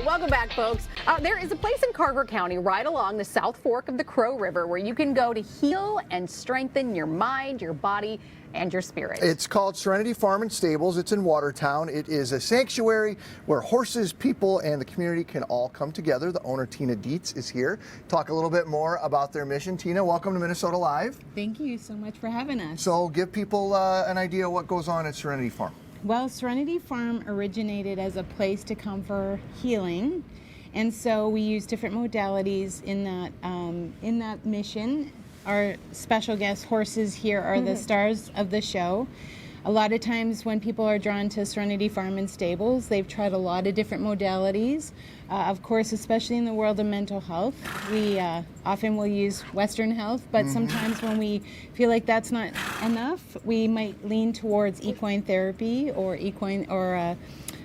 right, welcome back, folks. There is a place in Carver County right along the South Fork of the Crow River where you can go to heal and strengthen your mind, your body, and your spirit. It's called Serenity Farm and Stables. It's in Watertown. It is a sanctuary where horses, people, and the community can all come together. The owner, Teena Dietz, is here. Talk a little bit more about their mission. Teena, welcome to Minnesota Live. Thank you so much for having us. So give people an idea of what goes on at Serenity Farm. Well, Serenity Farm originated as a place to come for healing, and so we use different modalities in that mission. Our special guest horses here are the stars of the show. A lot of times when people are drawn to Serenity Farm and Stables, they've tried a lot of different modalities. Of course, especially in the world of mental health, we often will use Western health, but sometimes when we feel like that's not enough, we might lean towards equine therapy or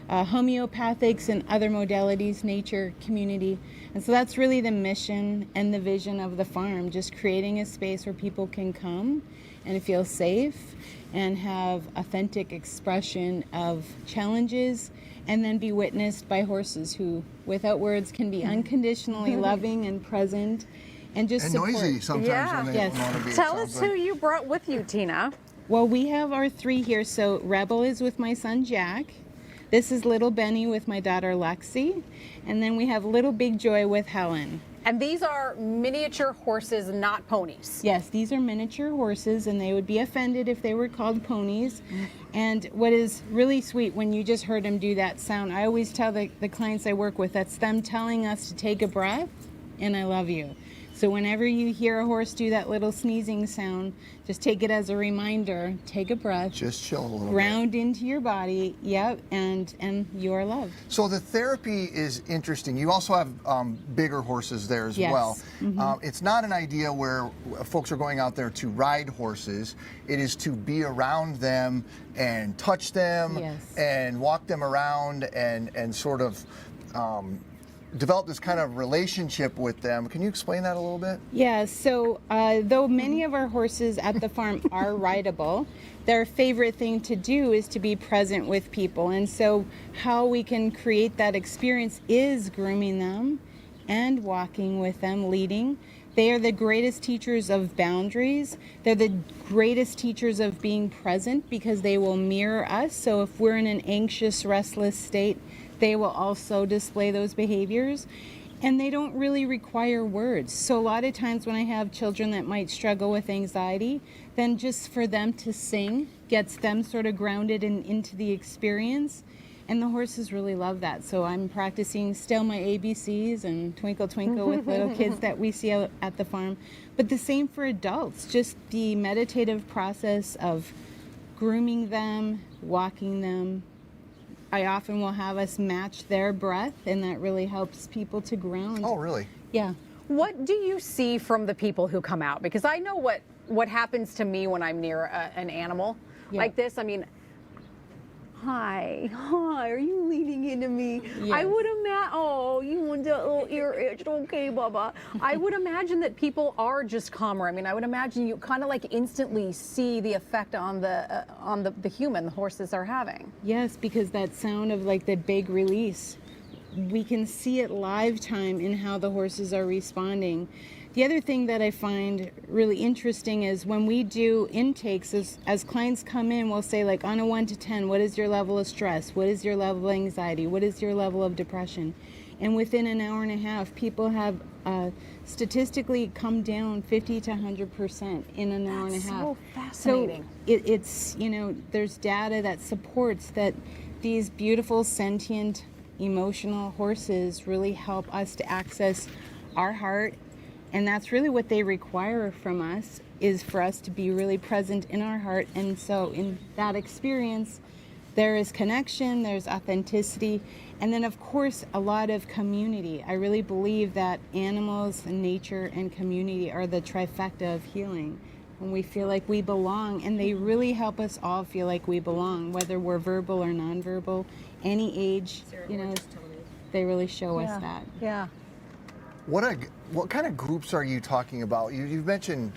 homeopathics and other modalities, nature, community. And so that's really the mission and the vision of the farm, just creating a space where people can come and feel safe and have authentic expression of challenges, and then be witnessed by horses who, without words, can be unconditionally loving and present and just support. Noisy sometimes when they want to be. Tell us who you brought with you, Teena. Well, we have our three here. So Rebel is with my son, Jack. This is Little Benny with my daughter, Lexi. And then we have Little Big Joy with Helen. And these are miniature horses, not ponies. Yes, these are miniature horses, and they would be offended if they were called ponies. And what is really sweet, when you just heard them do that sound, I always tell the clients I work with, that's them telling us to take a breath, and I love you. So whenever you hear a horse do that little sneezing sound, just take it as a reminder, take a breath. Just chill a little ground bit. into your body, yep, and you are loved. So the therapy is interesting. You also have bigger horses there as well. It's not an idea where folks are going out there to ride horses. It is to be around them and touch them and walk them around and sort of develop this kind of relationship with them. Can you explain that a little bit? Yeah, so though many of our horses at the farm are rideable, their favorite thing to do is to be present with people. And so how we can create that experience is grooming them and walking with them, leading. They are the greatest teachers of boundaries. They're the greatest teachers of being present because they will mirror us. So if we're in an anxious, restless state, they will also display those behaviors, and they don't really require words. So a lot of times when I have children that might struggle with anxiety, then just for them to sing gets them sort of grounded into the experience, and the horses really love that. So I'm practicing still my ABCs and Twinkle Twinkle with little kids that we see out at the farm. But the same for adults, just the meditative process of grooming them, walking them. I often will have us match their breath, and that really helps people to ground. Oh, really? Yeah. What do you see from the people who come out? Because I know what happens to me when I'm near an animal like this. I mean, hi, are you leaning into me? Yes. I would imagine, oh, you want that little ear itch, okay, Bubba. I would imagine that people are just calmer. I mean, I would imagine you kind of like instantly see the effect on the human the horses are having. Yes, because that sound of like the big release, we can see it live time in how the horses are responding. The other thing that I find really interesting is when we do intakes, as clients come in, we'll say, like, on a 1 to 10, what is your level of stress? What is your level of anxiety? What is your level of depression? And within an hour and a half, people have statistically come down 50 to 100% in an hour and a half. So fascinating. So it's, you know, there's data that supports that these beautiful, sentient, emotional horses really help us to access our heart. And that's really what they require from us, is for us to be really present in our heart. And so in that experience, there is connection, there's authenticity, and then of course a lot of community. I really believe that animals and nature and community are the trifecta of healing. When we feel like we belong, and they really help us all feel like we belong, whether we're verbal or nonverbal, any age, you know, they really show us that. Yeah. What kind of groups are you talking about? You've mentioned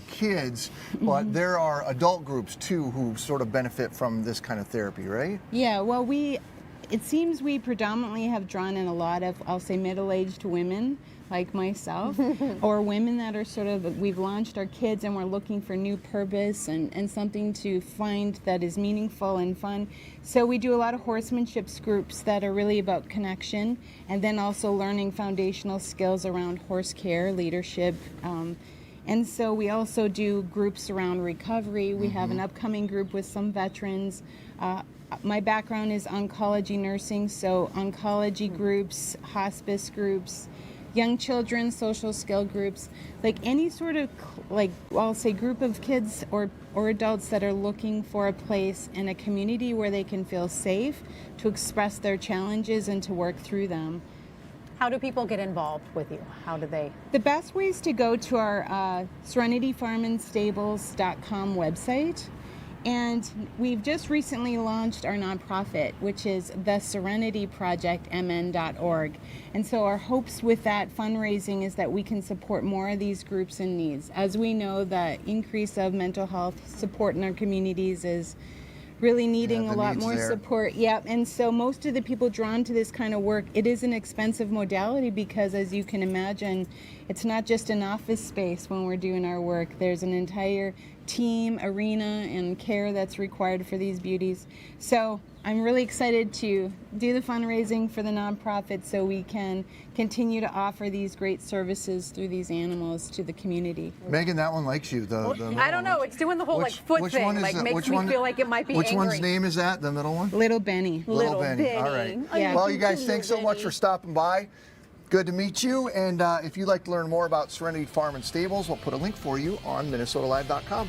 kids, but there are adult groups too who sort of benefit from this kind of therapy, right? Yeah, well, it seems we predominantly have drawn in a lot of, I'll say, middle-aged women like myself, or women that are sort of, we've launched our kids and we're looking for new purpose and something to find that is meaningful and fun. So we do a lot of horsemanship groups that are really about connection, and then also learning foundational skills around horse care, leadership. And so we also do groups around recovery. We have an upcoming group with some veterans. My background is oncology nursing, so oncology groups, hospice groups, young children, social skill groups, like any sort of, like, I'll say, group of kids or adults that are looking for a place in a community where they can feel safe to express their challenges and to work through them. How do people get involved with you? How do they? The best way is to go to our Serenity Farm and Stables.com website. And we've just recently launched our nonprofit, which is the Serenity Project MN.org. And so our hopes with that fundraising is that we can support more of these groups in needs. As we know, the increase of mental health support in our communities is really needing a lot more support. Yeah, and so most of the people drawn to this kind of work, it is an expensive modality because, as you can imagine, it's not just an office space when we're doing our work. There's an entire team, arena, and care that's required for these beauties. So I'm really excited to do the fundraising for the nonprofit so we can continue to offer these great services through these animals to the community. Megan, that one likes you. I don't know. It's doing the whole foot thing. Like makes me feel like it might be Which angry. one's name is that? The middle one? Little Benny. Little Benny. All right. Yeah. Well, you guys, thanks so much for stopping by. Good to meet you. And if you'd like to learn more about Serenity Farm and Stables, we'll put a link for you on MinnesotaLive.com.